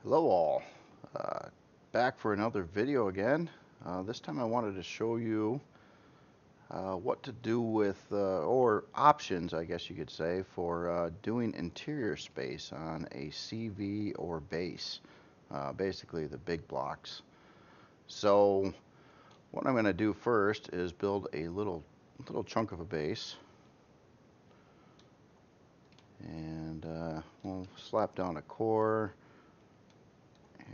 Hello all, uh, back for another video again. This time I wanted to show you what to do with, or options I guess you could say, for doing interior space on a CV or base, basically the big blocks. So what I'm going to do first is build a little chunk of a base, and we'll slap down a core,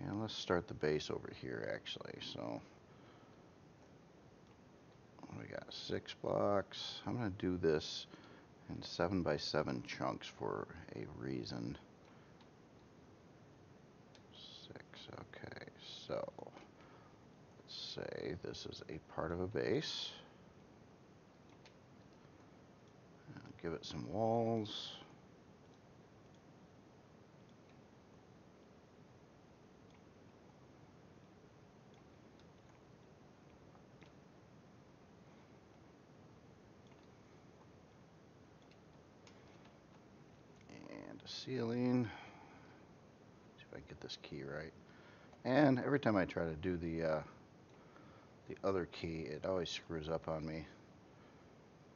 and let's start the base over here actually. So we got 6 blocks. I'm going to do this in 7x7 chunks for a reason. 6, okay, so let's say this is a part of a base. Give it some walls. And a ceiling. See if I can get this key right. And every time I try to do the other key, it always screws up on me.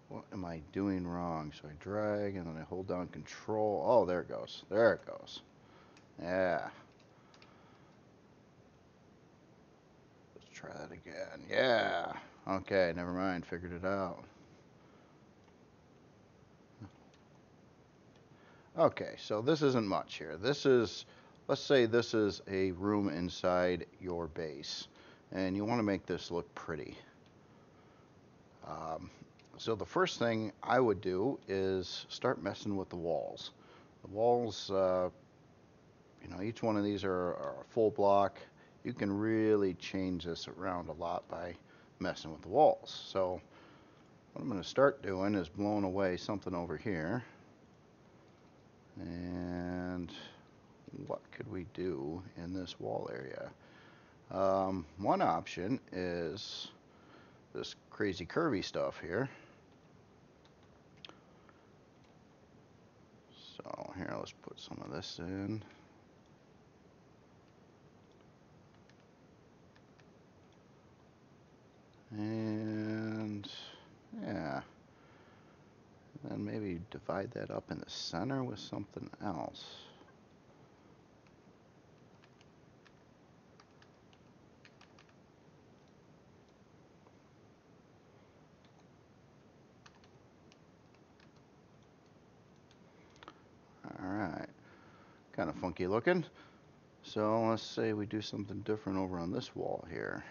What am I doing wrong? So I drag and then I hold down control. Oh, there it goes. There it goes. Yeah. Let's try that again. Yeah. Okay, never mind. Figured it out. Okay, so this isn't much here. This is, let's say this is a room inside your base, and you want to make this look pretty. Um, so the first thing I would do is start messing with the walls. The walls, each one of these are a full block. You can really change this around a lot by messing with the walls. So what I'm going to start doing is blowing away something over here. And what could we do in this wall area? One option is this crazy curvy stuff here. So here, let's put some of this in. And yeah, and then maybe divide that up in the center with something else. Alright, kind of funky looking. So let's say we do something different over on this wall here.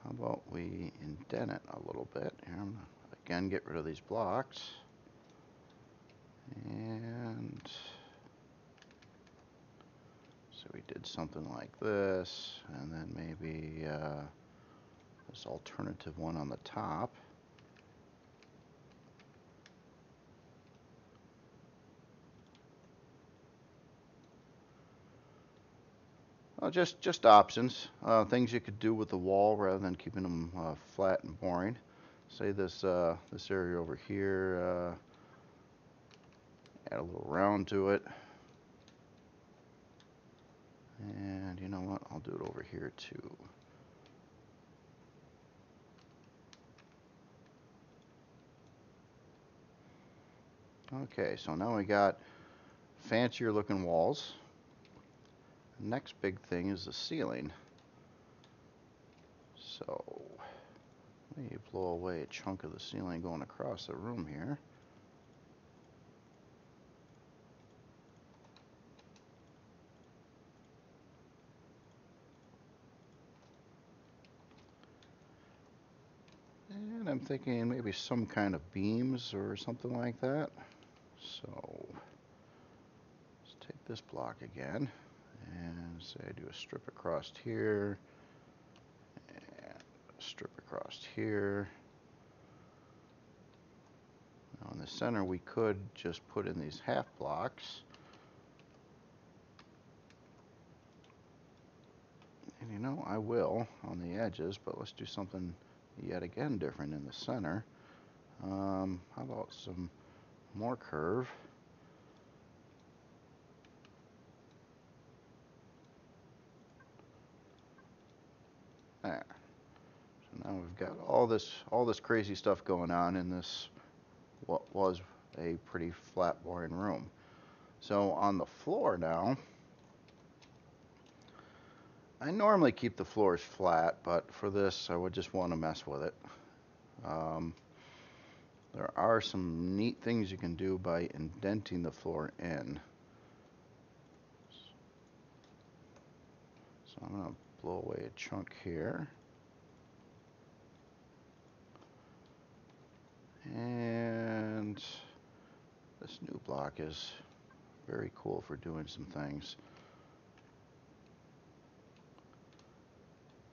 How about we indent it a little bit? Here, I'm gonna again get rid of these blocks. And so we did something like this, and then maybe this alternative one on the top. Well, just options, things you could do with the wall rather than keeping them flat and boring. Say this area over here, add a little round to it. And you know what? I'll do it over here too. Okay, so now we got fancier looking walls. Next big thing is the ceiling. So let me blow away a chunk of the ceiling going across the room here. And I'm thinking maybe some kind of beams or something like that. So let's take this block again and say I do a strip across here and a strip across here. Now in the center we could just put in these half blocks. And you know, I will on the edges, but let's do something yet again different in the center. How about some more curve? There. So now we've got all this crazy stuff going on in this what was a pretty flat, boring room. So on the floor now, I normally keep the floors flat, but for this I would just want to mess with it. There are some neat things you can do by indenting the floor in. So I'm going to blow away a chunk here. And this new block is very cool for doing some things.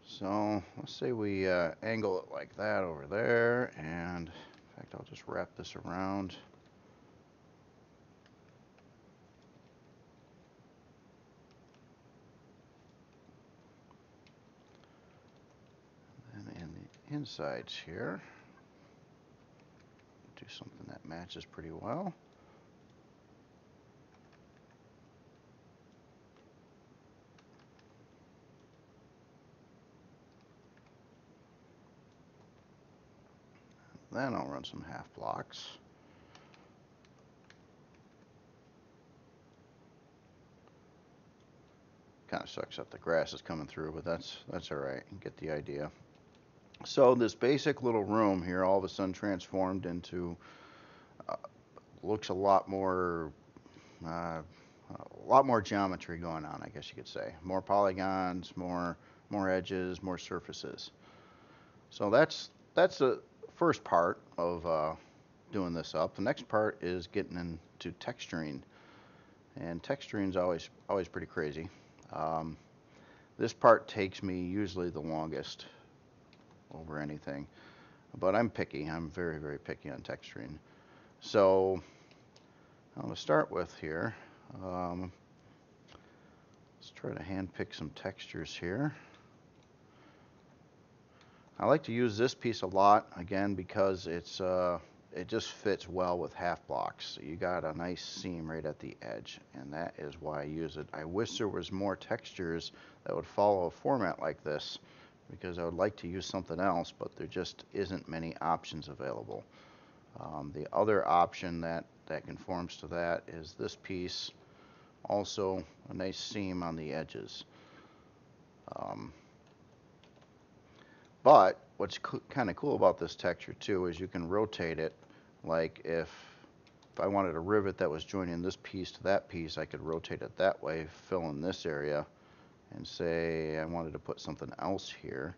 So let's say we angle it like that over there, and in fact I'll just wrap this around. And in the insides here, do something that matches pretty well. Then I'll run some half blocks. Kind of sucks that the grass is coming through, but that's all right. You get the idea. So this basic little room here all of a sudden transformed into looks a lot more geometry going on, I guess you could say. More polygons, more edges, more surfaces. So that's the first part of doing this up. The next part is getting into texturing, and texturing is always pretty crazy. This part takes me usually the longest over anything, but I'm picky. I'm very, very picky on texturing. So I'm going to start with here. Let's try to hand pick some textures here. I like to use this piece a lot, again, because it just fits well with half blocks. You got a nice seam right at the edge, and that is why I use it. I wish there was more textures that would follow a format like this, because I would like to use something else, but there just isn't many options available. The other option that conforms to that is this piece, also a nice seam on the edges. But what's kind of cool about this texture too is you can rotate it. Like if I wanted a rivet that was joining this piece to that piece, I could rotate it that way, fill in this area, and say I wanted to put something else here.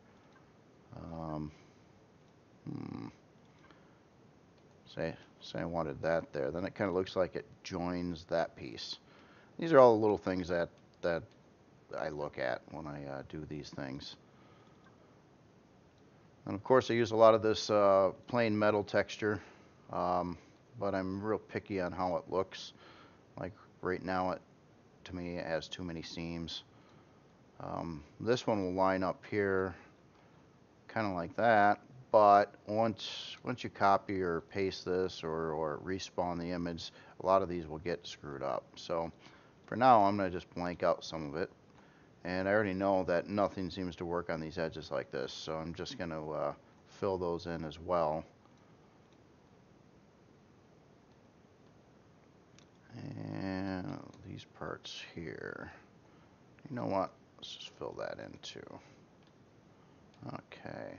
Say I wanted that there. Then it kind of looks like it joins that piece. These are all the little things that I look at when I do these things. And of course I use a lot of this plain metal texture, but I'm real picky on how it looks. Like right now to me it has too many seams. This one will line up here kind of like that, but once you copy or paste this or respawn the image, a lot of these will get screwed up. So for now I'm going to just blank out some of it. And I already know that nothing seems to work on these edges like this, so I'm just going to fill those in as well. And these parts here, you know what? Let's just fill that in too. Okay.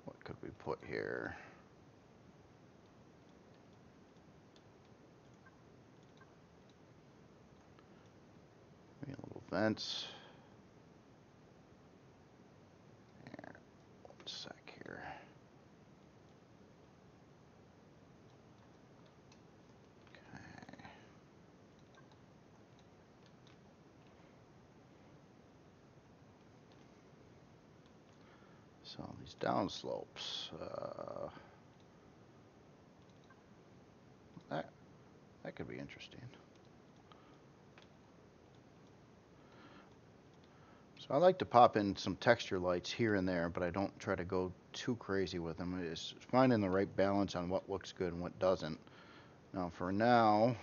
What could we put here? Maybe a little vents. Here, one sec here. Okay. So these downslopes, that could be interesting. So I like to pop in some texture lights here and there, but I don't try to go too crazy with them. It's finding the right balance on what looks good and what doesn't. Now for now,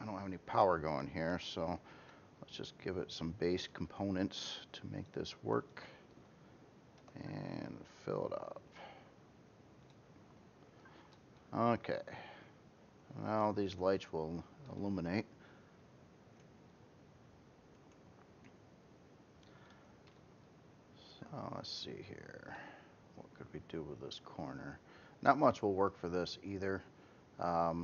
I don't have any power going here, so let's just give it some base components to make this work and fill it up. Okay, now these lights will illuminate. So let's see here. What could we do with this corner? Not much will work for this either. But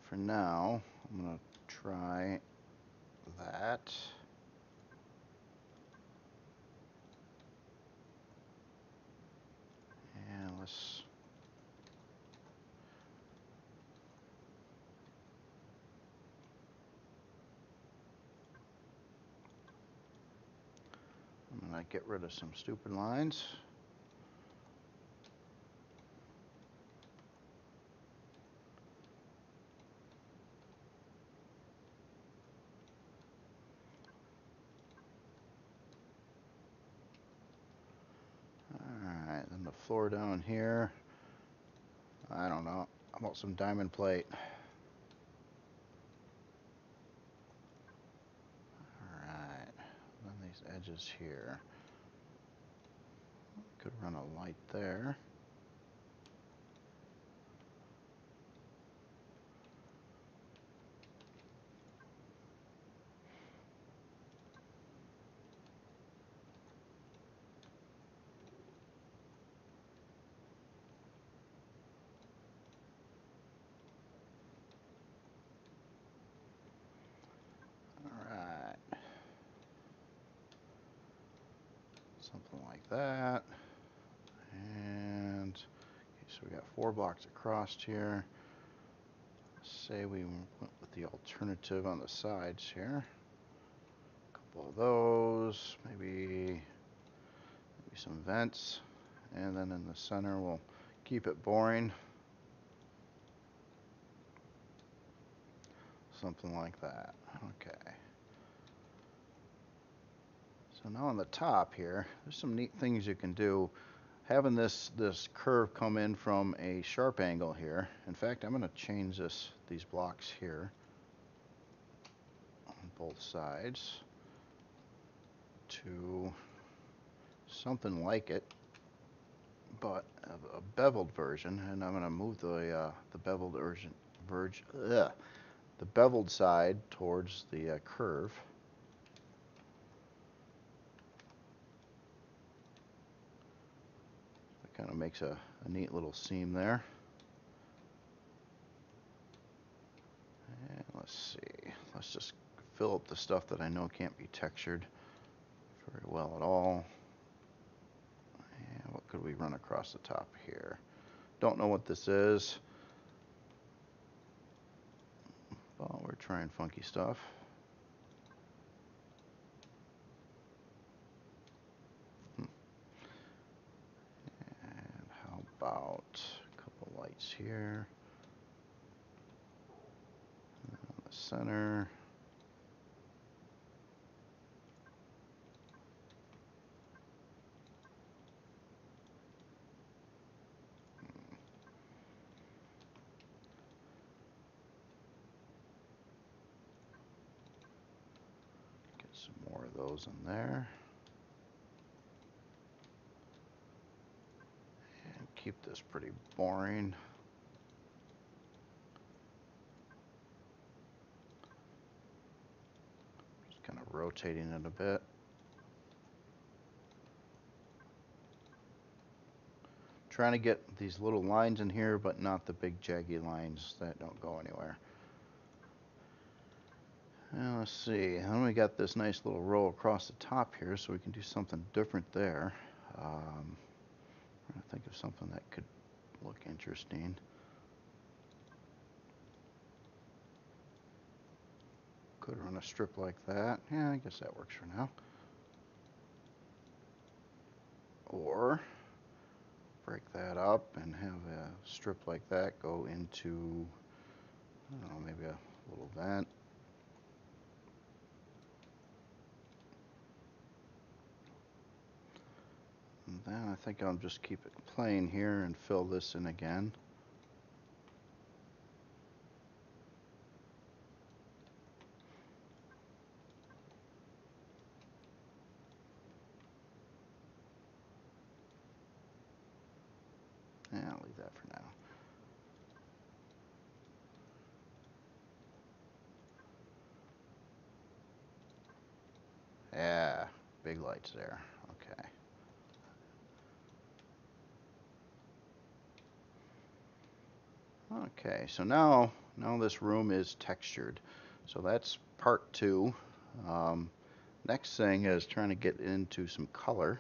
for now, I'm going to try that. And let's... I'm going to get rid of some stupid lines. Alright, then the floor down here. I don't know. How about some diamond plate? Alright, then these edges here. Could run a light there. Alright. Something like that. And okay, so we got 4 blocks across here. Say we went with the alternative on the sides here. A couple of those, maybe some vents, and then in the center we'll keep it boring. Something like that. Okay. So now on the top here, there's some neat things you can do. Having this curve come in from a sharp angle here. In fact, I'm going to change these blocks here on both sides to something like it, but a beveled version. And I'm going to move the beveled the beveled side towards the curve. It kind of makes a neat little seam there. And let's see, let's just fill up the stuff that I know can't be textured very well at all. And what could we run across the top here? Don't know what this is. Well, we're trying funky stuff. And how about a couple lights here in the center. Get some more of those in there. And keep this pretty boring. Just kind of rotating it a bit. Trying to get these little lines in here, but not the big jaggy lines that don't go anywhere. Now let's see, then we got this nice little row across the top here, so we can do something different there. I'm trying to think of something that could look interesting. Could run a strip like that. Yeah, I guess that works for now. Or break that up and have a strip like that go into, I don't know, maybe a little vent. And then I think I'll just keep it plain here and fill this in again. I'll leave that for now. Yeah, big lights there. Okay. Okay, so now this room is textured. So that's part two. Um, Next thing is trying to get into some color.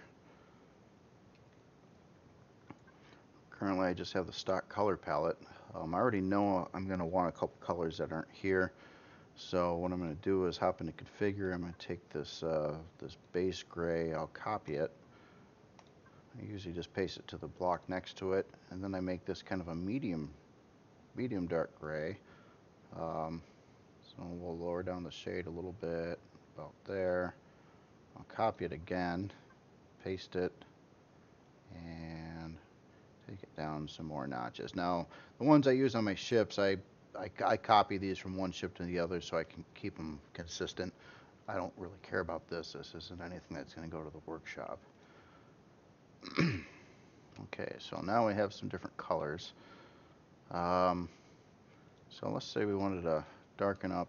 Currently I just have the stock color palette. I already know I'm going to want a couple colors that aren't here. So what I'm going to do is hop into configure. I'm going to take this this base gray, I'll copy it. I usually just paste it to the block next to it, and then I make this kind of a medium dark gray. So we'll lower down the shade a little bit, about there. I'll copy it again, paste it, and take it down some more notches. Now, the ones I use on my ships, I copy these from one ship to the other so I can keep them consistent. I don't really care about this. This isn't anything that's going to go to the workshop. Okay, so now we have some different colors. So let's say we wanted to darken up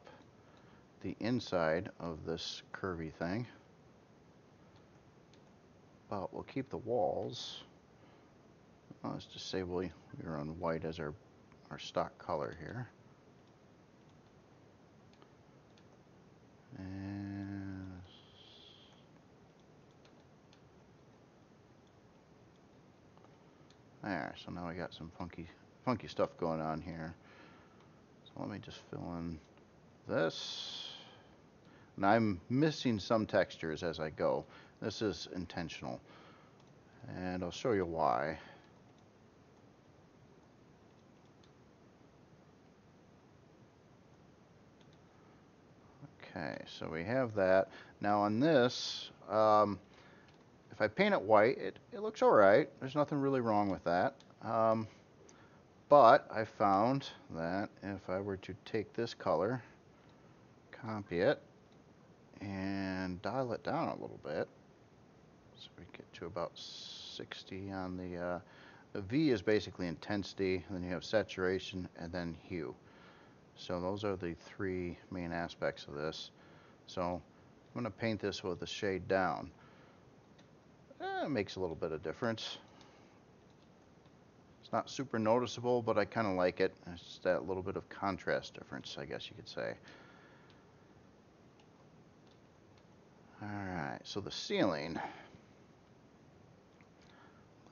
the inside of this curvy thing. But we'll keep the walls. Let's just say we run white as our stock color here. And there, so now we got some funky stuff going on here. So let me just fill in this. And I'm missing some textures as I go. This is intentional. And I'll show you why. Okay, so we have that. Now on this, if I paint it white, it looks alright. There's nothing really wrong with that. But I found that if I were to take this color, copy it, and dial it down a little bit, so we get to about 60 on the V is basically intensity, and then you have saturation, and then hue. So those are the three main aspects of this. So I'm going to paint this with the shade down. It makes a little bit of difference. It's not super noticeable, but I kind of like it. It's just that little bit of contrast difference, I guess you could say. Alright, so the ceiling.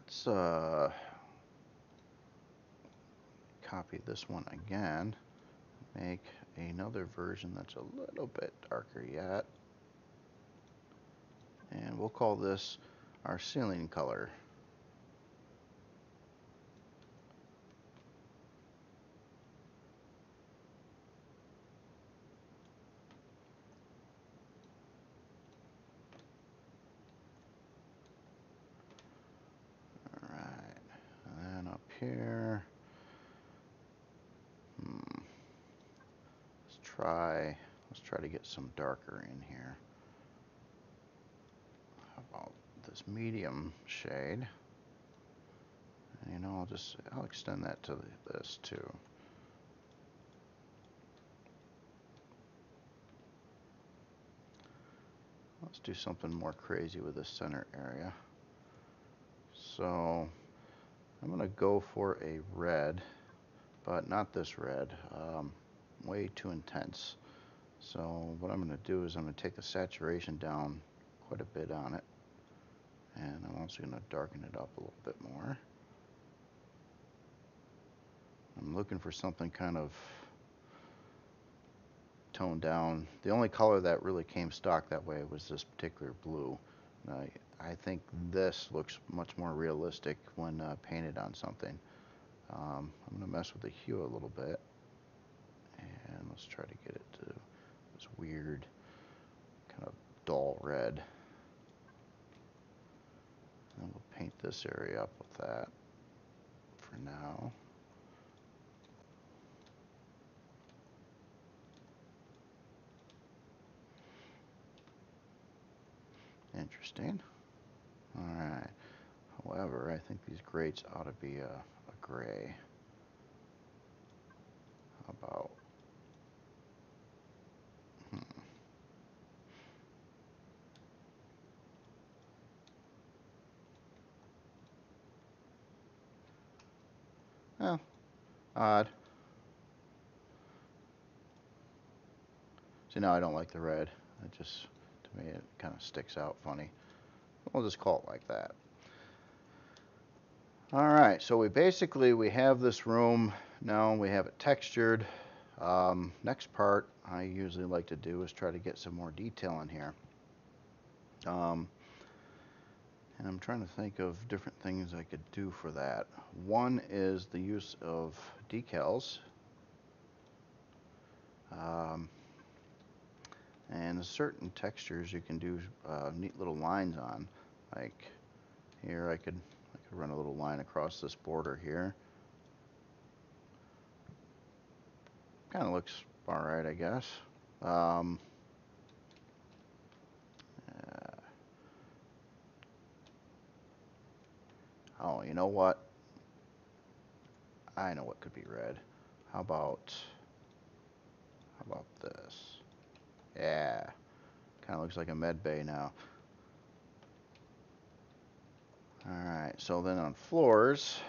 Let's copy this one again. Make another version that's a little bit darker yet. And we'll call this our ceiling color. Alright, and then up here, let's try to get some darker in here. How about this medium shade? And, you know, I'll extend that to this too. Let's do something more crazy with this center area. So I'm going to go for a red, but not this red. Way too intense. So what I'm going to do is I'm going to take the saturation down quite a bit on it. And I'm also going to darken it up a little bit more. I'm looking for something kind of toned down. The only color that really came stock that way was this particular blue. I think this looks much more realistic when painted on something. I'm going to mess with the hue a little bit. And let's try to get it to this weird kind of dull red. And we'll paint this area up with that for now. Interesting. Alright. However, I think these grates ought to be a gray. How about, oh, odd. See, now I don't like the red. It just, to me, it kind of sticks out funny. We'll just call it like that. All right, so we have this room now. We have it textured. Next part I usually like to do is try to get some more detail in here. And I'm trying to think of different things I could do for that. One is the use of decals. And certain textures you can do neat little lines on. Like here I could run a little line across this border here. Kind of looks alright, I guess. Oh, you know what? I know what could be red. How about this? Yeah, kind of looks like a med bay now. Alright, so then on floors,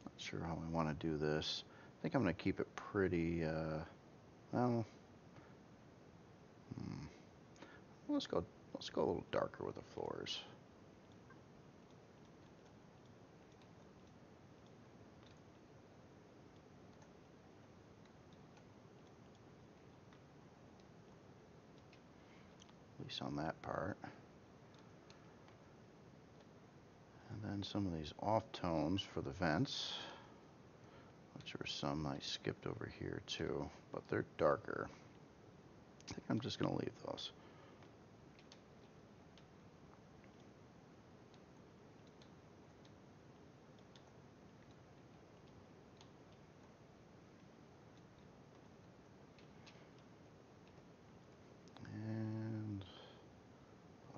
not sure how I want to do this. I think I'm going to keep it pretty, well, let's go a little darker with the floors. At least on that part. And then some of these off tones for the vents, which are some I skipped over here too, but they're darker. I think I'm just going to leave those. And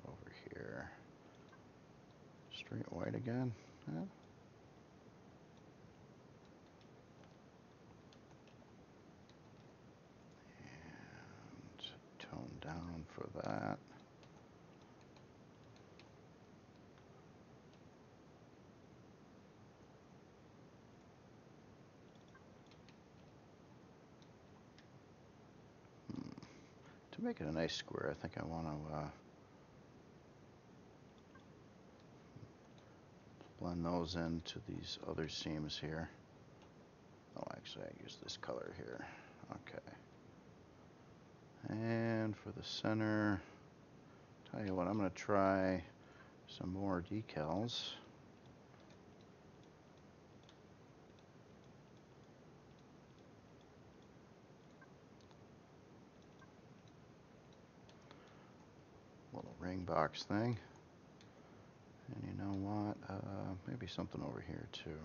over here, straight white again. Yeah. And tone down for that. To make it a nice square, I think I want to blend those into these other seams here. Oh, actually, I use this color here. Okay. And for the center, tell you what, I'm going to try some more decals. Little ring box thing. And you know what? Maybe something over here too.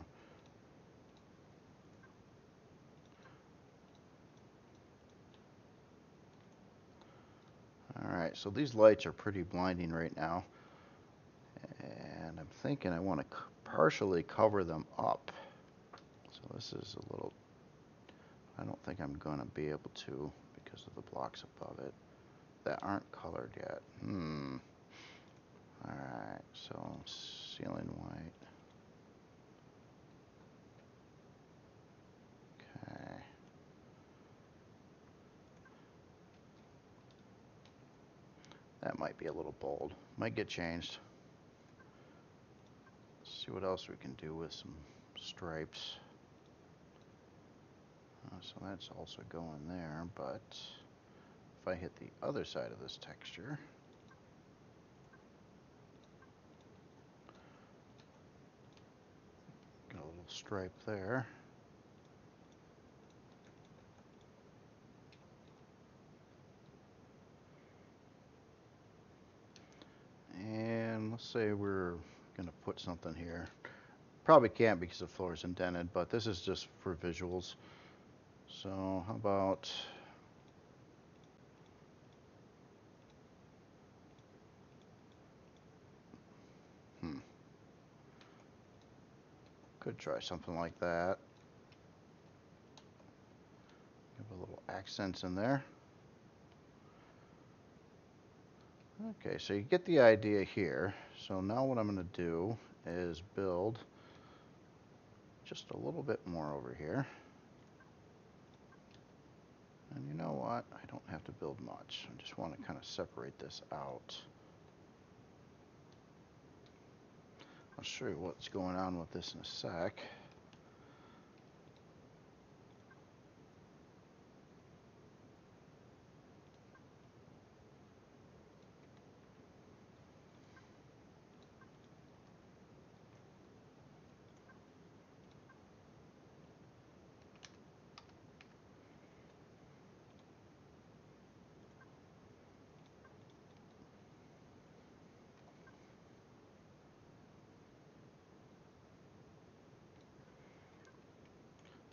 Alright, so these lights are pretty blinding right now. And I'm thinking I want to partially cover them up. So this is a little, I don't think I'm going to be able to because of the blocks above it that aren't colored yet. Alright, so ceiling white. Okay. That might be a little bold. Might get changed. Let's see what else we can do with some stripes. So that's also going there, but if I hit the other side of this texture, get a little stripe there. And let's say we're going to put something here. Probably can't because the floor is indented, but this is just for visuals. So how about Could try something like that. Give a little accents in there. Okay, so you get the idea here. So now what I'm going to do is build just a little bit more over here. And you know what? I don't have to build much. I just want to kind of separate this out. I'll show you what's going on with this in a sec.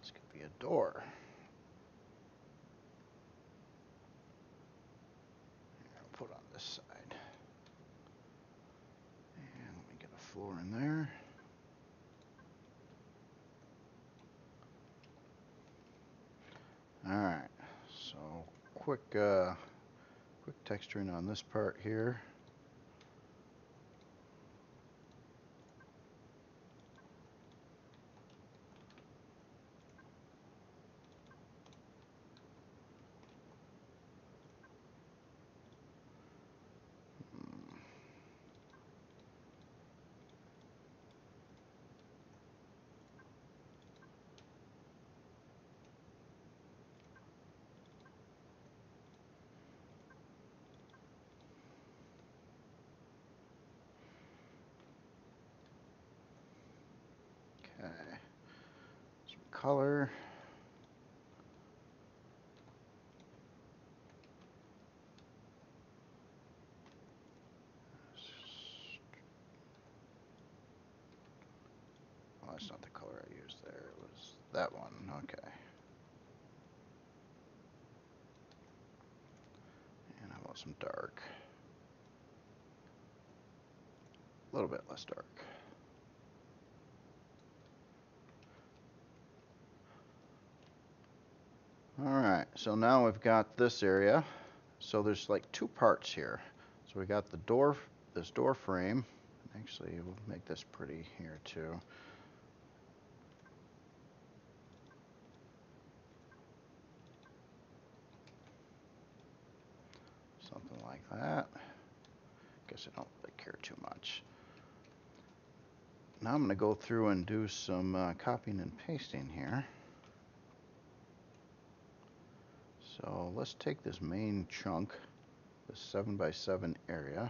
This could be a door. I'll put on this side. And let me get a floor in there. Alright, so quick texturing on this part here. Okay, some color. Oh, that's not the color I used there. It was that one. Okay. And how about some dark? A little bit less dark. Alright, so now we've got this area. So there's like two parts here. So we got the door, this door frame. Actually, we'll make this pretty here too. Something like that. Guess I don't really care too much. Now I'm going to go through and do some copying and pasting here. So let's take this main chunk, this 7x7 area.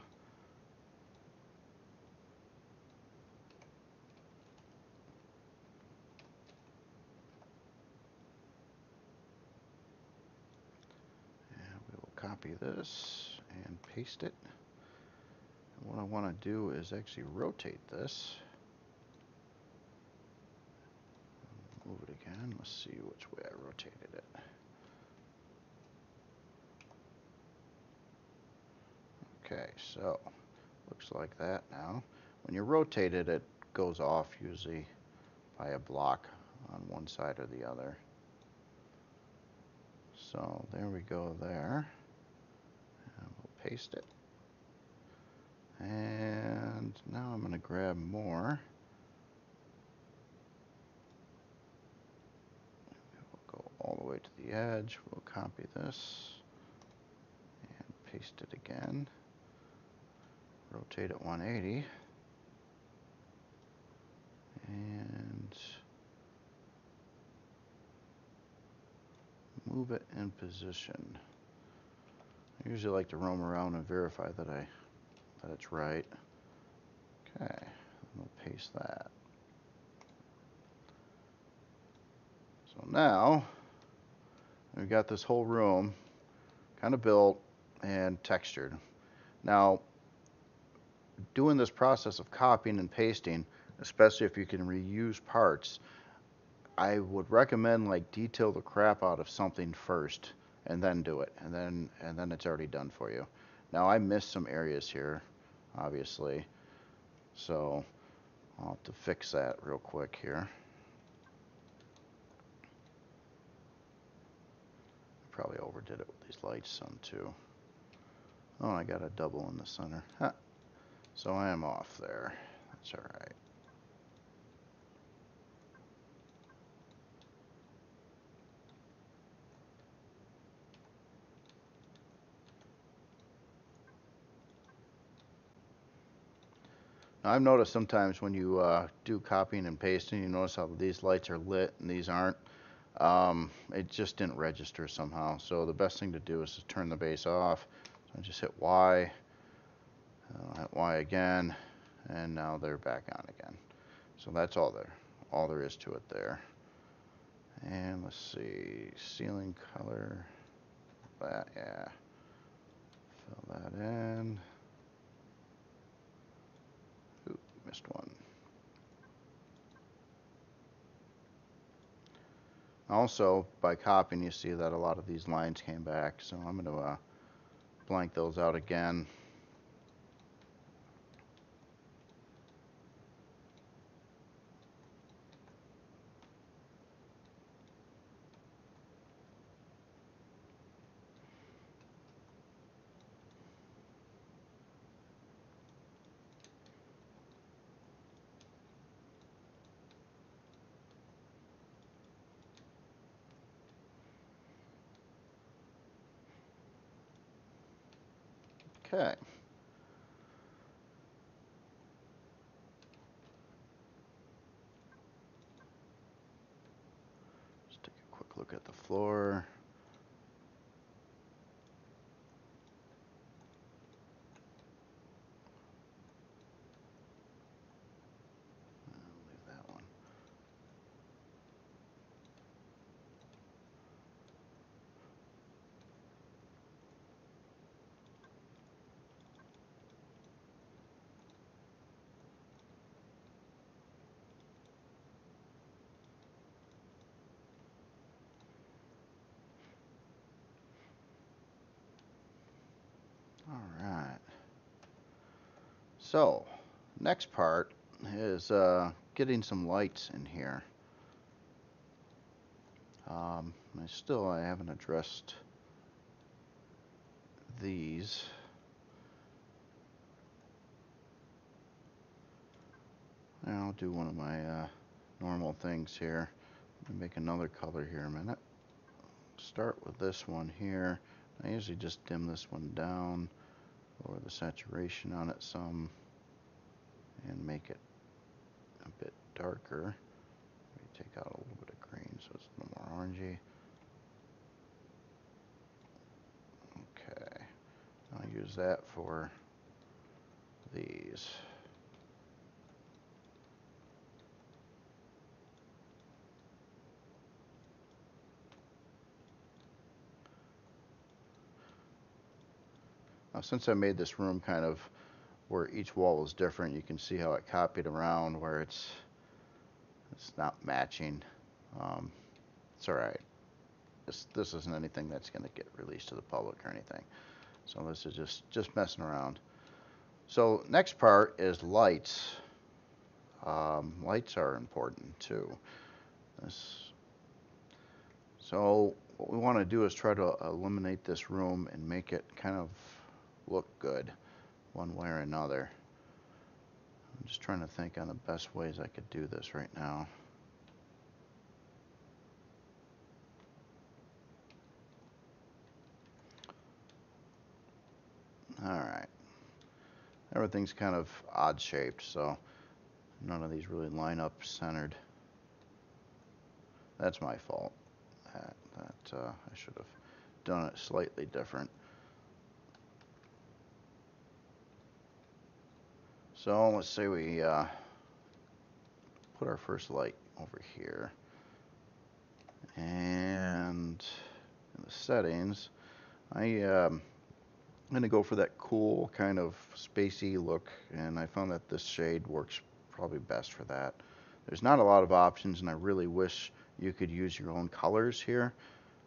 And we will copy this and paste it. And what I want to do is actually rotate this. Move it again. Let's see which way I rotated it. Okay, so looks like that now. When you rotate it, it goes off usually by a block on one side or the other. So there we go there. And we'll paste it. And now I'm going to grab more. We'll go all the way to the edge. We'll copy this and paste it again. Rotate it 180. And move it in position. I usually like to roam around and verify that it's right. Okay, we'll paste that. So now we've got this whole room kind of built and textured. Now, doing this process of copying and pasting, especially if you can reuse parts, I would recommend like detail the crap out of something first and then do it, and then it's already done for you. Now I missed some areas here, obviously, so I'll have to fix that real quick here. Probably overdid it with these lights some too. Oh, I got a double in the center. Huh. So I am off there. That's alright. Now, I've noticed sometimes when you do copying and pasting, you notice how these lights are lit and these aren't. It just didn't register somehow. So the best thing to do is to turn the base off. So I just hit Y, hit Y again, and now they're back on again. So that's all there is to it there. And let's see, ceiling color, that, yeah, fill that in. Ooh, missed one. Also, by copying, you see that a lot of these lines came back, so I'm going to blank those out again. Okay. Just take a quick look at the floor. I'll leave that one. All right. So, next part is getting some lights in here. I haven't addressed these. And I'll do one of my normal things here. Let me make another color here a minute. Start with this one here. I usually just dim this one down, lower the saturation on it some, and make it a bit darker. Maybe take out a little bit of green so it's a little more orangey. Okay, I'll use that for these. Now, since I made this room kind of where each wall is different, you can see how it copied around where it's not matching. It's all right. This isn't anything that's going to get released to the public or anything. So this is just messing around. So next part is lights. Lights are important too. So what we want to do is try to eliminate this room and make it kind of look good one way or another. I'm just trying to think on the best ways I could do this right now. Alright. Everything's kind of odd shaped, so none of these really line up centered. That's my fault. I should have done it slightly different. So let's say we put our first light over here. And in the settings, I'm going to go for that cool kind of spacey look, and I found that this shade works probably best for that. There's not a lot of options, and I really wish you could use your own colors here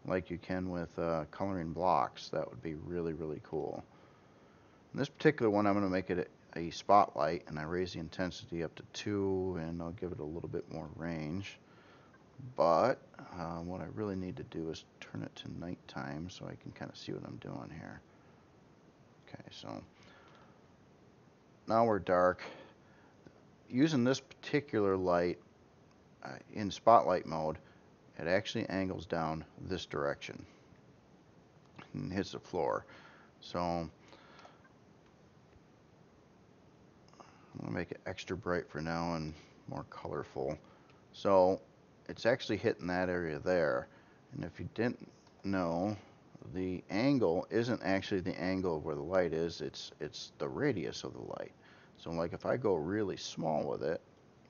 like you can with coloring blocks. That would be really, really cool. In this particular one, I'm going to make it a spotlight, and I raise the intensity up to 2, and I'll give it a little bit more range. But what I really need to do is turn it to nighttime so I can kind of see what I'm doing here. Okay, so now we're dark. Using this particular light in spotlight mode, it actually angles down this direction and hits the floor. So I'm going to make it extra bright for now and more colorful. So it's actually hitting that area there. And if you didn't know, the angle isn't actually the angle of where the light is, it's the radius of the light. So like if I go really small with it,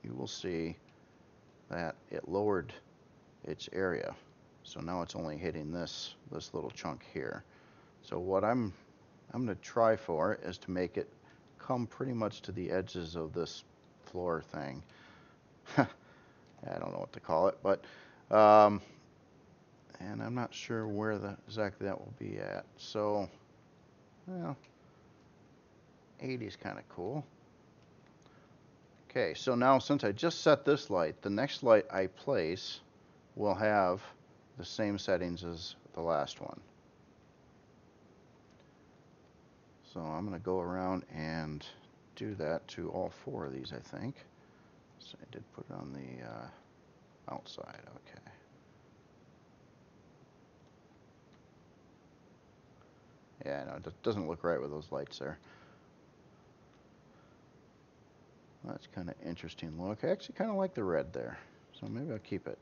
you will see that it lowered its area. So now it's only hitting this little chunk here. So what I'm going to try for is to make it come pretty much to the edges of this floor thing. I don't know what to call it, but and I'm not sure where exactly that will be at. So, well, 80 is kind of cool. Okay, so now since I just set this light, the next light I place will have the same settings as the last one. So I'm going to go around and do that to all 4 of these, I think. So I did put it on the outside, okay. Yeah, no, it doesn't look right with those lights there. That's kind of interesting look. I actually kind of like the red there, so maybe I'll keep it.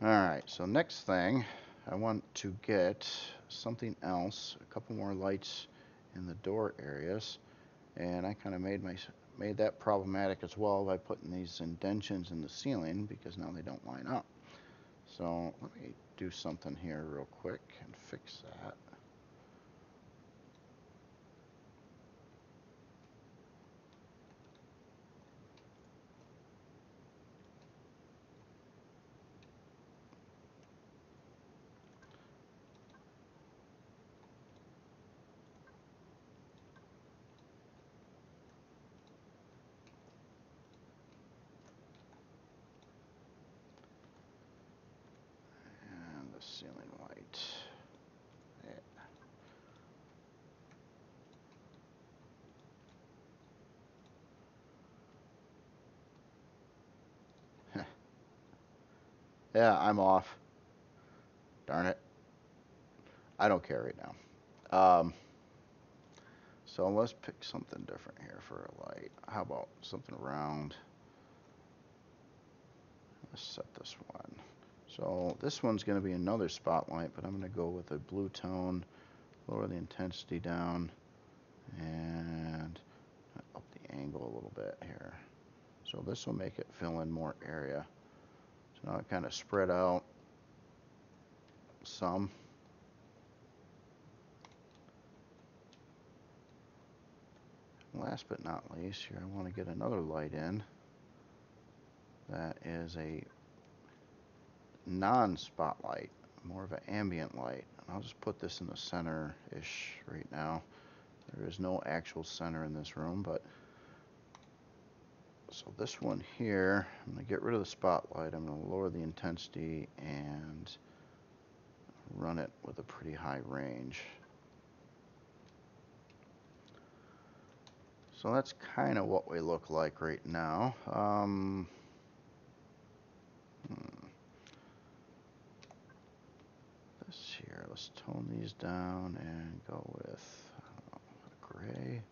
Alright, so next thing, I want to get something else, a couple more lights in the door areas, and I kind of made that problematic as well by putting these indentions in the ceiling because now they don't line up. So let me do something here real quick and fix that. And the ceiling light. Yeah. Yeah, I'm off. Darn it. I don't care right now. So let's pick something different here for a light. How about something round? Let's set this one. So this one's going to be another spotlight, but I'm going to go with a blue tone, lower the intensity down, and up the angle a little bit here. So this will make it fill in more area. So now it kind of spread out some. Last but not least, here I want to get another light in that is a non-spotlight, more of an ambient light. And I'll just put this in the center-ish right now. There is no actual center in this room, but so this one here, I'm going to get rid of the spotlight. I'm going to lower the intensity and run it with a pretty high range. So that's kind of what we look like right now. This here, let's tone these down and go with gray.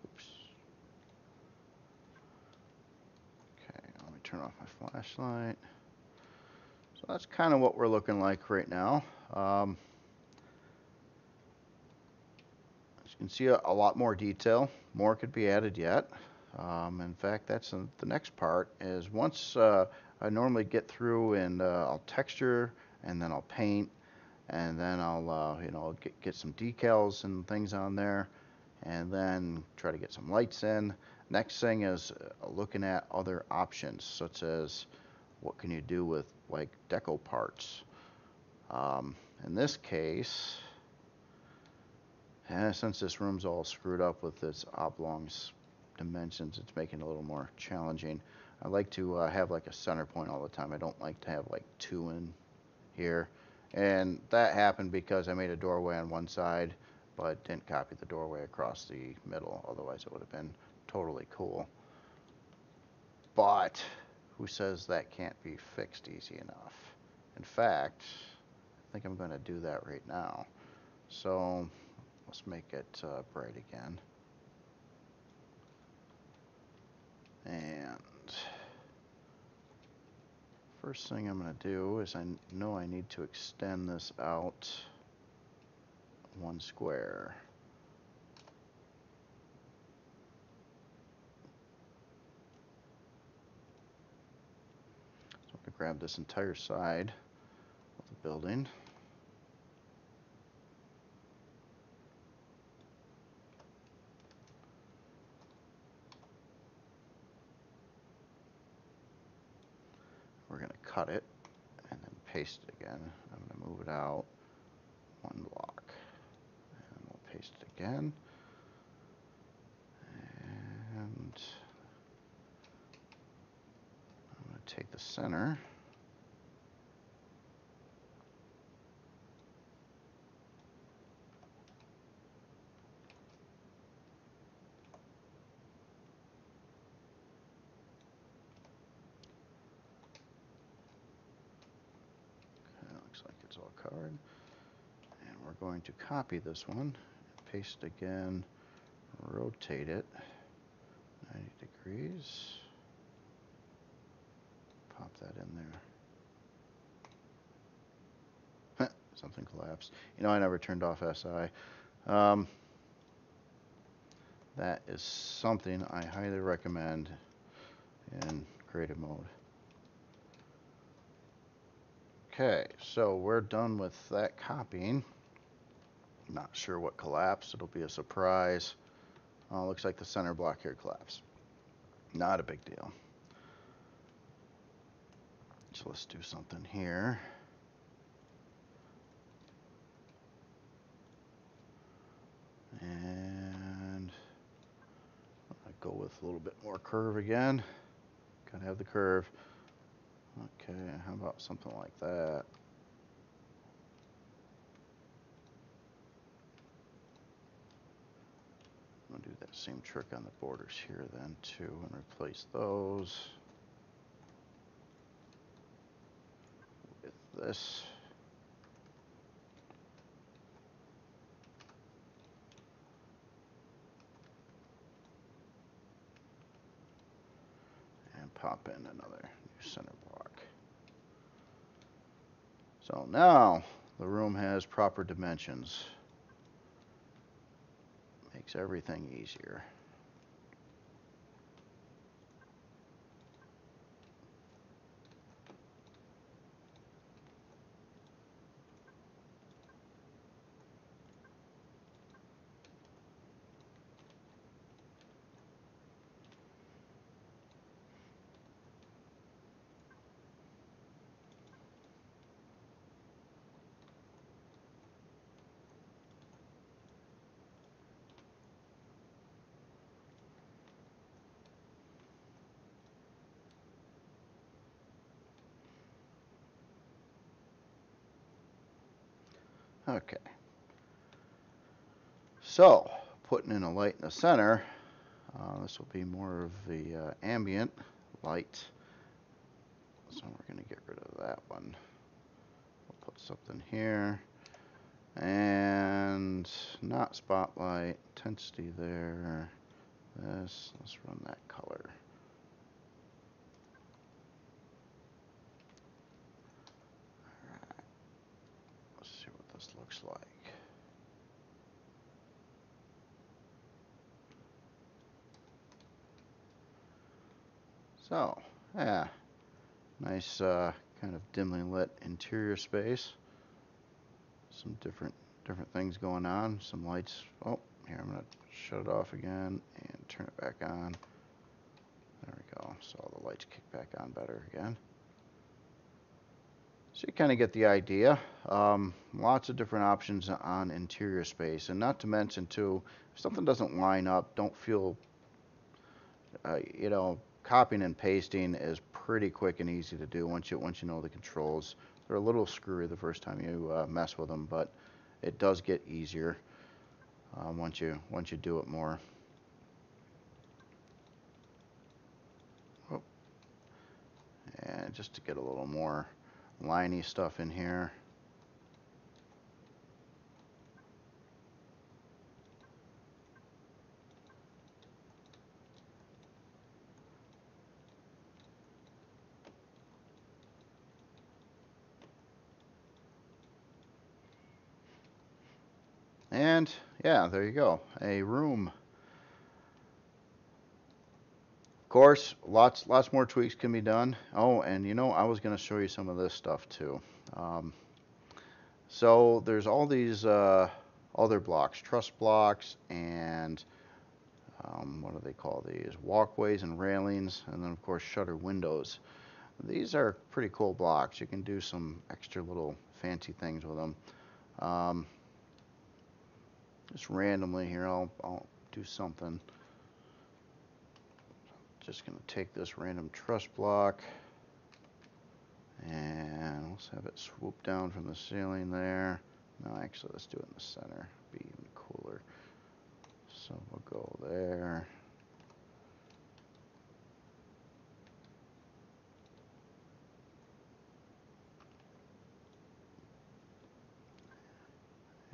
Oops. Okay, let me turn off my flashlight. So that's kind of what we're looking like right now. As you can see, a lot more detail. More could be added yet. In fact, that's the next part is once I normally get through and I'll texture and then I'll paint and then I'll get some decals and things on there and then try to get some lights in. Next thing is looking at other options such as what can you do with like deco parts. In this case, since this room's all screwed up with its oblong dimensions, it's making it a little more challenging. I like to have like a center point all the time. I don't like to have like two in here. And that happened because I made a doorway on one side, but didn't copy the doorway across the middle. Otherwise, it would have been totally cool. But who says that can't be fixed easy enough? In fact, I think I'm going to do that right now. So let's make it bright again. And first thing I'm going to do is I know I need to extend this out one square. So I'm going to grab this entire side of the building. We're going to cut it and then paste it again. I'm going to move it out one block. And we'll paste it again. And I'm going to take the center. Looks like it's all covered. And we're going to copy this one, paste it again, rotate it 90 degrees, pop that in there. Something collapsed. You know, I never turned off SI. That is something I highly recommend in creative mode. Okay, so we're done with that copying. Not sure what collapsed. It'll be a surprise. Looks like the center block here collapsed. Not a big deal. So let's do something here. And I go with a little bit more curve again. Gotta have the curve. Okay, how about something like that? I'm gonna do that same trick on the borders here then too and replace those with this. And pop in another new center block. So now the room has proper dimensions. Makes everything easier. Okay. So, putting in a light in the center, this will be more of the ambient light. So we're going to get rid of that one. We'll put something here. And not spotlight, intensity there. This, let's run that color. Alright. Let's see what this looks like. So, yeah, nice kind of dimly lit interior space. Some different things going on. Some lights. Oh, here I'm gonna shut it off again and turn it back on. There we go. So all the lights kick back on better again. So you kind of get the idea. Lots of different options on interior space, and not to mention too, if something doesn't line up, don't feel, you know, copying and pasting is pretty quick and easy to do once you know the controls. They're a little screwy the first time you mess with them, but it does get easier once you do it more. Oh. And just to get a little more liney stuff in here. And yeah, there you go, a room. Of course, lots more tweaks can be done. Oh, and you know, I was going to show you some of this stuff too. So there's all these other blocks, truss blocks, and what do they call these? Walkways and railings, and then of course shutter windows. These are pretty cool blocks. You can do some extra little fancy things with them. Just randomly here, I'll do something. Just going to take this random truss block and let's have it swoop down from the ceiling there. No, actually, let's do it in the center. Be even cooler. So we'll go there.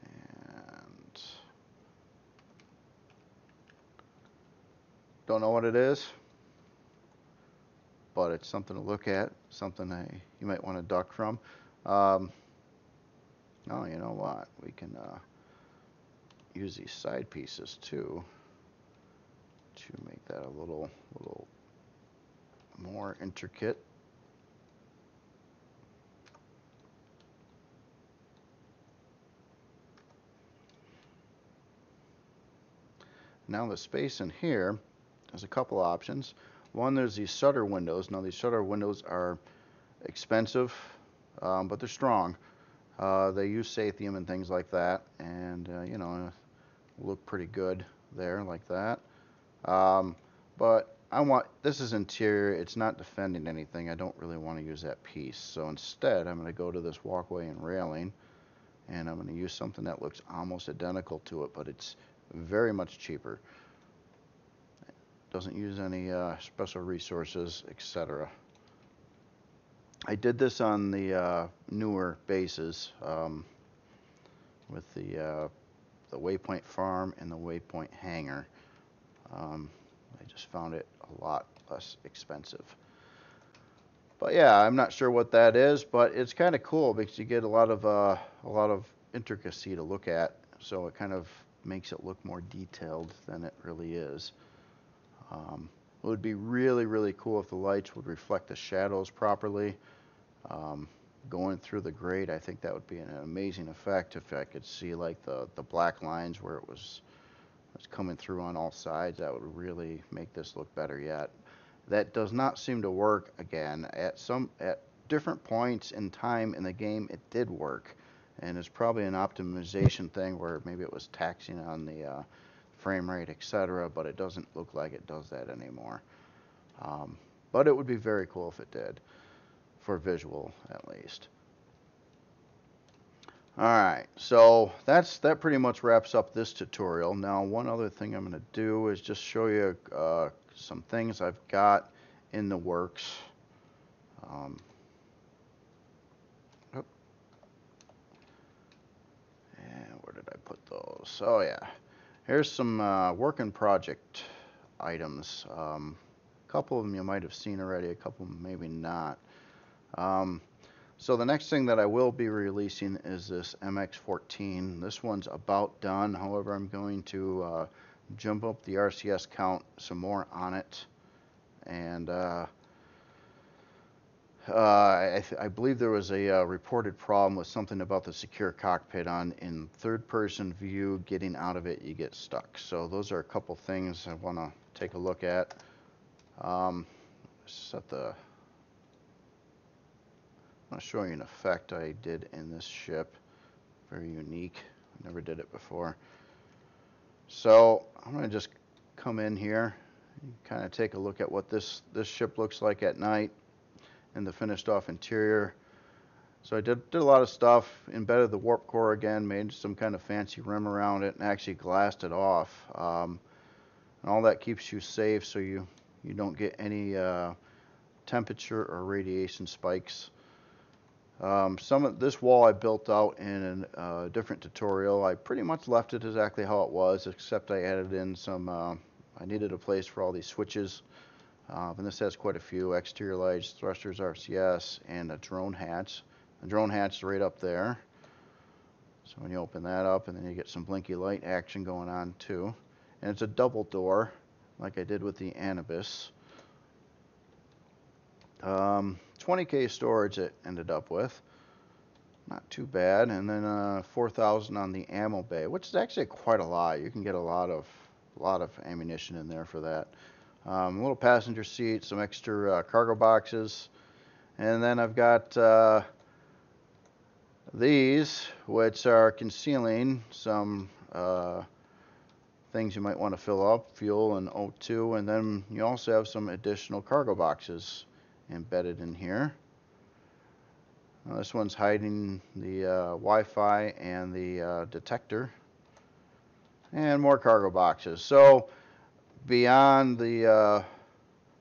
And don't know what it is, but it's something to look at, something you might want to duck from. Oh, you know what? We can use these side pieces too to make that a little more intricate. Now the space in here, there's a couple options. One, there's these shutter windows. Now these shutter windows are expensive, but they're strong. They use Sathium and things like that, and you know, look pretty good there like that. But this is interior, it's not defending anything. I don't really want to use that piece. So instead, I'm going to go to this walkway and railing, and I'm going to use something that looks almost identical to it, but it's very much cheaper. Doesn't use any special resources, etc. I did this on the newer bases with the Waypoint Farm and the Waypoint Hangar. I just found it a lot less expensive. But yeah, I'm not sure what that is, but it's kind of cool because you get a lot of intricacy to look at. So it kind of makes it look more detailed than it really is. It would be really cool if the lights would reflect the shadows properly. Going through the grate, I think that would be an amazing effect if I could see like the black lines where it was coming through on all sides. That would really make this look better yet. That does not seem to work again. At different points in time in the game, it did work. And it's probably an optimization thing where maybe it was taxing on the frame rate, etc., but it doesn't look like it does that anymore. But it would be very cool if it did, for visual at least. Alright, so that pretty much wraps up this tutorial. Now one other thing I'm going to do is just show you some things I've got in the works. And where did I put those? Oh yeah, here's some work in project items. A couple of them you might have seen already, a couple maybe not. So the next thing that I will be releasing is this MX14. This one's about done. However, I'm going to jump up the RCS count some more on it. And I believe there was a reported problem with something about the secure cockpit on in third-person view. Getting out of it, you get stuck. So those are a couple things I want to take a look at. Set the. I'm going to show you an effect I did in this ship. Very unique. I never did it before. So I'm going to just come in here and kind of take a look at what this ship looks like at night and the finished off interior. So I did a lot of stuff, embedded the warp core again, made some kind of fancy rim around it, and actually glassed it off. And all that keeps you safe so you don't get any temperature or radiation spikes. Some of this wall I built out in a different tutorial. I pretty much left it exactly how it was, except I added in some, I needed a place for all these switches. And this has quite a few: exterior lights, thrusters, RCS, and a drone hatch. The drone hatch is right up there. So when you open that up, and then you get some blinky light action going on too. And it's a double door, like I did with the Anubis. 20K storage it ended up with. Not too bad. And then 4,000 on the ammo bay, which is actually quite a lot. You can get a lot of ammunition in there for that. A little passenger seat, some extra cargo boxes, and then I've got these, which are concealing some things you might want to fill up, fuel and O2, and then you also have some additional cargo boxes embedded in here. This one's hiding the Wi-Fi and the detector, and more cargo boxes. So beyond the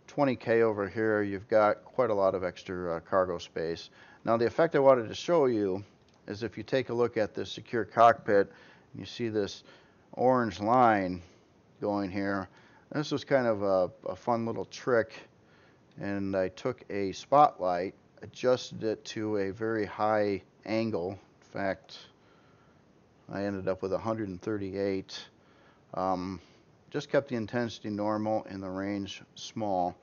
20K over here, you've got quite a lot of extra cargo space. Now the effect I wanted to show you is if you take a look at this secure cockpit, you see this orange line going here. This was kind of a fun little trick, and I took a spotlight, adjusted it to a very high angle. In fact, I ended up with 138. Just kept the intensity normal and the range small,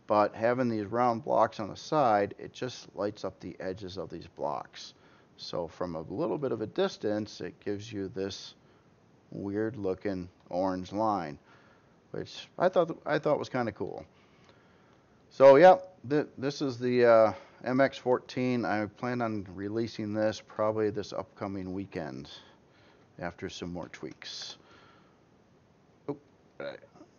but having these round blocks on the side, it just lights up the edges of these blocks. So from a little bit of a distance, it gives you this weird looking orange line, which I thought was kind of cool. So yeah, this is the MX-14. I plan on releasing this probably this upcoming weekend after some more tweaks.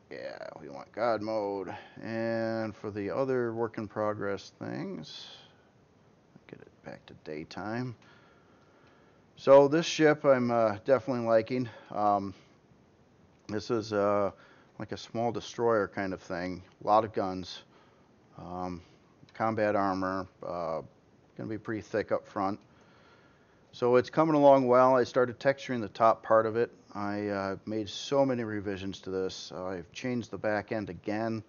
Yeah, we want God mode. And for the other work in progress things, get it back to daytime. So this ship I'm definitely liking. This is like a small destroyer kind of thing. A lot of guns, combat armor, gonna be pretty thick up front. So it's coming along well. I started texturing the top part of it. I made so many revisions to this. I've changed the back end again.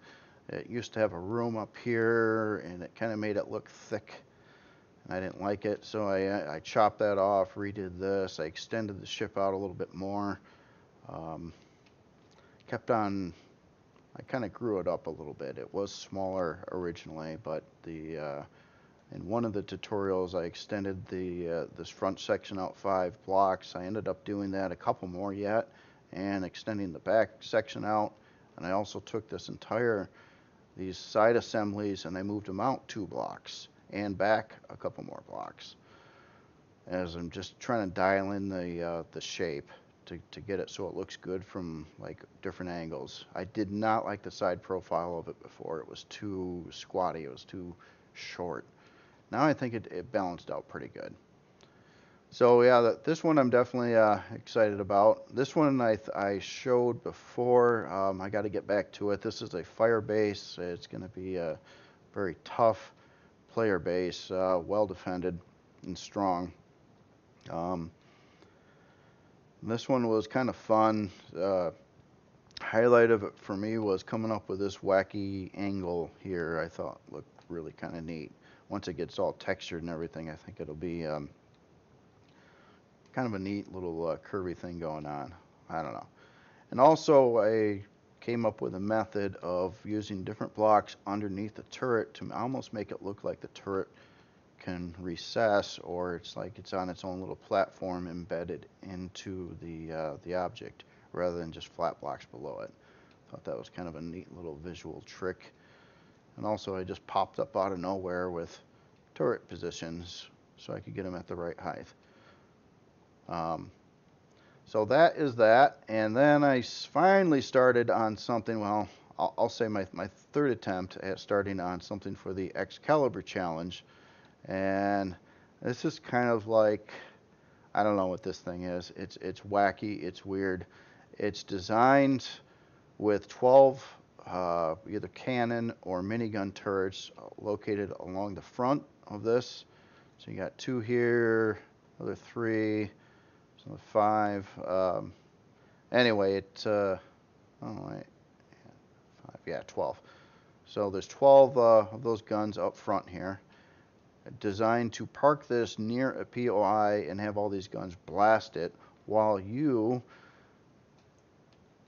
It used to have a room up here, and it kind of made it look thick, and I didn't like it. So I chopped that off, redid this. I extended the ship out a little bit more. Kept on, I kind of grew it up a little bit. It was smaller originally, but in one of the tutorials, I extended this front section out 5 blocks. I ended up doing that a couple more yet, and extending the back section out. And I also took these side assemblies, and I moved them out 2 blocks and back a couple more blocks, as I'm just trying to dial in the shape to get it so it looks good from like different angles. I did not like the side profile of it before. It was too squatty. It was too short. Now I think it balanced out pretty good. So yeah, this one I'm definitely excited about. This one I showed before. I got to get back to it. This is a fire base. It's going to be a very tough player base, well defended and strong. This one was kind of fun. Highlight of it for me was coming up with this wacky angle here. I thought looked really kind of neat. Once it gets all textured and everything, I think it'll be kind of a neat little curvy thing going on. I don't know. And also I came up with a method of using different blocks underneath the turret to almost make it look like the turret can recess, or it's like it's on its own little platform embedded into the object rather than just flat blocks below it. Thought that was kind of a neat little visual trick. And also I just popped up out of nowhere with turret positions so I could get them at the right height. So that is that. And then I finally started on something, well, I'll say my third attempt at starting on something for the Excalibur challenge. And this is kind of like, I don't know what this thing is. It's wacky, it's weird. It's designed with 12 either cannon or minigun turrets located along the front of this. So you got 2 here, another 3, so 5. Anyway, oh wait, 5, yeah, 12. So there's 12 of those guns up front here, designed to park this near a POI and have all these guns blast it while you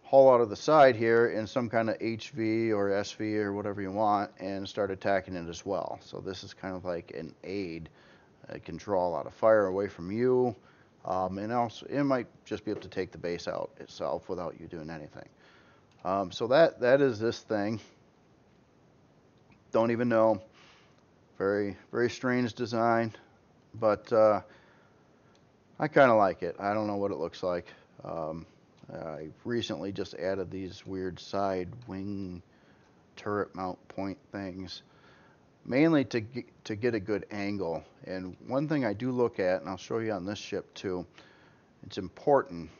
haul out of the side here in some kind of HV or SV or whatever you want and start attacking it as well. So this is kind of like an aid. It can draw a lot of fire away from you, and also it might just be able to take the base out itself without you doing anything. So that is this thing. Don't even know. Very, very strange design, but I kind of like it. I don't know what it looks like. I recently just added these weird side wing turret mount point things, mainly to get a good angle. And one thing I do look at, and I'll show you on this ship too, it's important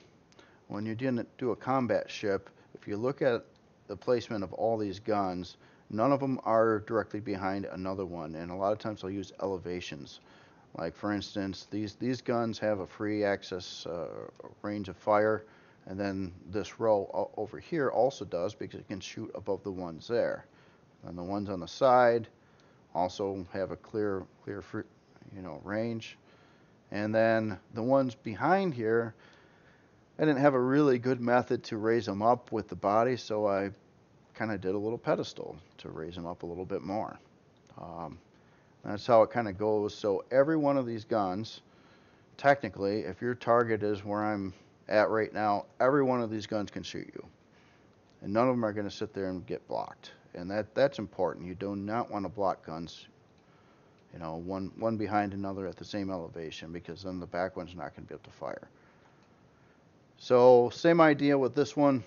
when you do a combat ship, if you look at the placement of all these guns, none of them are directly behind another one, and a lot of times I'll use elevations. Like for instance, these guns have a free access range of fire, and then this row over here also does, because it can shoot above the ones there. And the ones on the side also have a clear range. And then the ones behind here, I didn't have a really good method to raise them up with the body, so I kind of did a little pedestal to raise them up a little bit more. That's how it kind of goes. So every one of these guns, technically, if your target is where I'm at right now, every one of these guns can shoot you, and none of them are going to sit there and get blocked. And that's important. You do not want to block guns, one behind another at the same elevation, because then the back one's not going to be able to fire. So same idea with this one.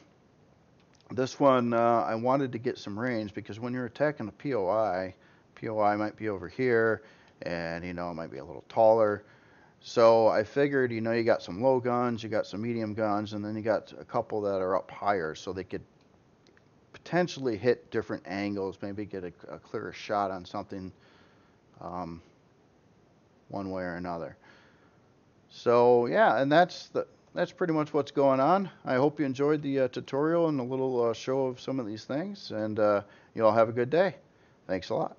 This one I wanted to get some range, because when you're attacking a POI might be over here, and it might be a little taller. So I figured, you got some low guns, you got some medium guns, and then you got a couple that are up higher, so they could potentially hit different angles, maybe get a clearer shot on something one way or another. So yeah, and that's pretty much what's going on. I hope you enjoyed the tutorial and a little show of some of these things, and you all have a good day. Thanks a lot.